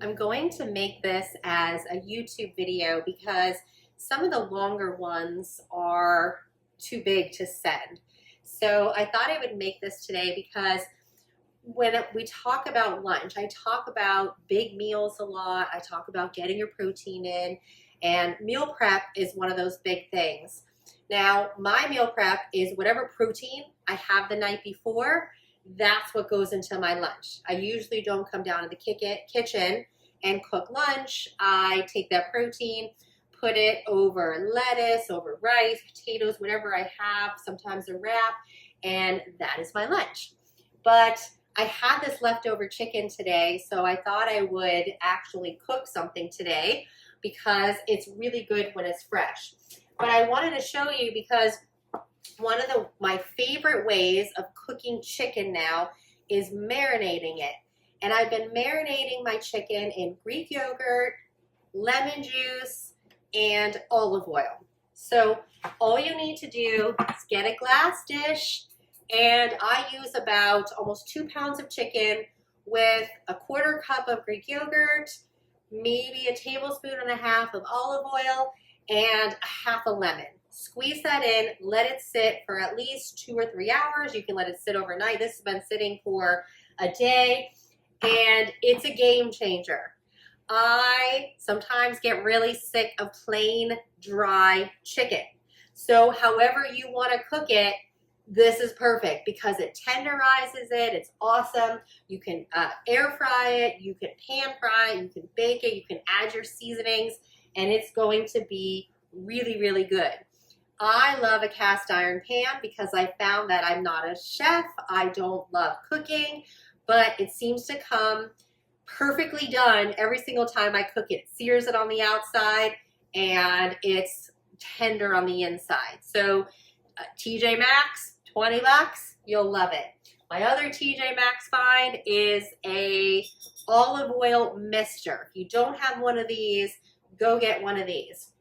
I'm going to make this as a YouTube video because some of the longer ones are too big to send. So I thought I would make this today because when we talk about lunch, I talk about big meals a lot. I talk about getting your protein in, and meal prep is one of those big things. Now, my meal prep is whatever protein I have the night before, that's what goes into my lunch. I usually don't come down to the kitchen and cook lunch. I take that protein, put it over lettuce, over rice, potatoes, whatever I have, sometimes a wrap, and that is my lunch. But I had this leftover chicken today, so I thought I would actually cook something today because it's really good when it's fresh. But I wanted to show you because one of my favorite ways of cooking chicken now is marinating it. And I've been marinating my chicken in Greek yogurt, lemon juice, and olive oil. So all you need to do is get a glass dish, and I use about almost 2 pounds of chicken with a 1/4 cup of Greek yogurt, maybe a 1.5 tablespoons of olive oil, and a half a lemon. Squeeze that in, let it sit for at least 2 or 3 hours. You can let it sit overnight. This has been sitting for a day, and it's a game changer. I sometimes get really sick of plain, dry chicken. So however you want to cook it, this is perfect because it tenderizes it. It's awesome. You can air fry it. You can pan fry it. You can bake it. You can add your seasonings, and it's going to be really, really good. I love a cast iron pan because I found that I'm not a chef. I don't love cooking, but it seems to come perfectly done every single time I cook it. It sears it on the outside and it's tender on the inside. So TJ Maxx, 20 bucks, you'll love it. My other TJ Maxx find is a olive oil mister. If you don't have one of these, go get one of these.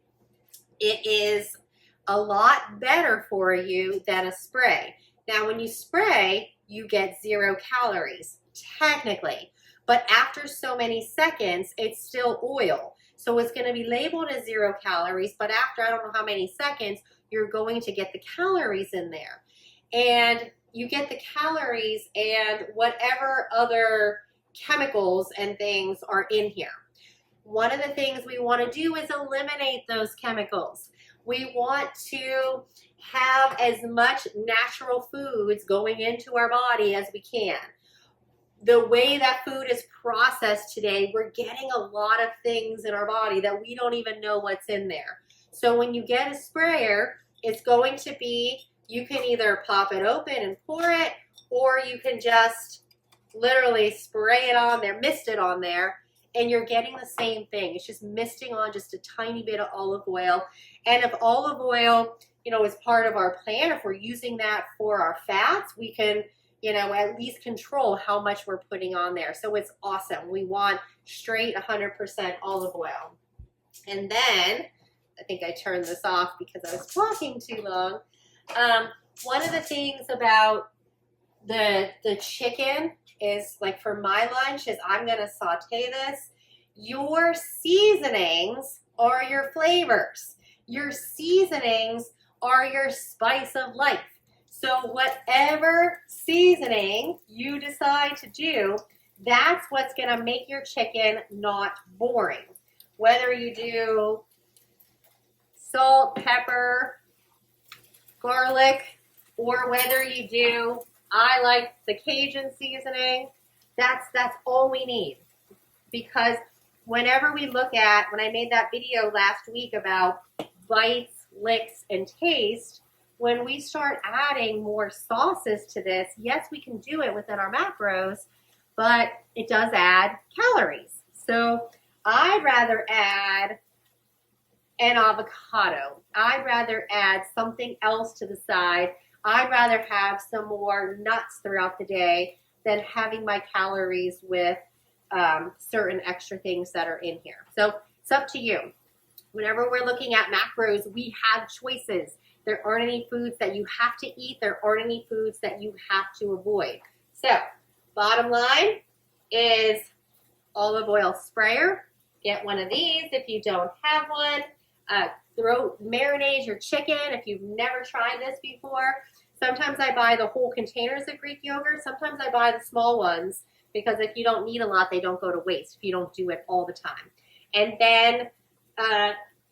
It is a lot better for you than a spray. Now, when you spray, you get 0 calories, technically. But after so many seconds, it's still oil. So it's going to be labeled as 0 calories, but after I don't know how many seconds, you're going to get the calories in there. And you get the calories and whatever other chemicals and things are in here. One of the things we want to do is eliminate those chemicals. We want to have as much natural foods going into our body as we can. The way that food is processed today, we're getting a lot of things in our body that we don't even know what's in there. So when you get a sprayer, it's going to be, you can either pop it open and pour it, or you can just literally spray it on there, mist it on there, and you're getting the same thing. It's just misting on just a tiny bit of olive oil. And if olive oil, is part of our plan, if we're using that for our fats, we can, at least control how much we're putting on there. So it's awesome. We want straight 100% olive oil. And then, I think I turned this off because I was talking too long. One of the things about the chicken is, like for my lunch, is I'm going to saute this. Your seasonings are your flavors. Your seasonings are your spice of life. So whatever seasoning you decide to do, that's what's going to make your chicken not boring. Whether you do salt, pepper, garlic, or whether you do, I like the Cajun seasoning, that's all we need. Because whenever we look at, when I made that video last week about bites, licks, and taste, when we start adding more sauces to this, yes, we can do it within our macros, but it does add calories. So I'd rather add an avocado. I'd rather add something else to the side. I'd rather have some more nuts throughout the day than having my calories with certain extra things that are in here. So it's up to you. Whenever we're looking at macros, we have choices. There aren't any foods that you have to eat. There aren't any foods that you have to avoid. So bottom line is olive oil sprayer. Get one of these if you don't have one. Marinate your chicken if you've never tried this before. Sometimes I buy the whole containers of Greek yogurt. Sometimes I buy the small ones because if you don't need a lot, they don't go to waste if you don't do it all the time. And then,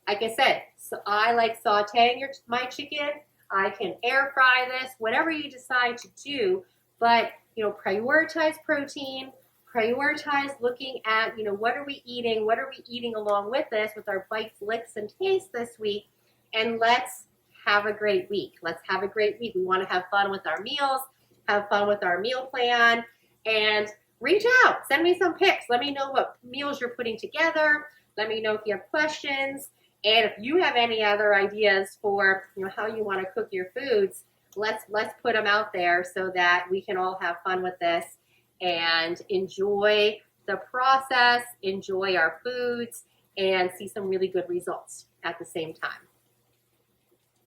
like I said, so I like sauteing my chicken. I can air fry this, whatever you decide to do, but prioritize protein, prioritize looking at, what are we eating along with this, with our bites, licks, and tastes this week, and let's have a great week. Let's have a great week. We want to have fun with our meals, have fun with our meal plan, and reach out. Send me some pics. Let me know what meals you're putting together. Let me know if you have questions. And if you have any other ideas for how you want to cook your foods, let's put them out there so that we can all have fun with this and enjoy the process, enjoy our foods, and see some really good results at the same time.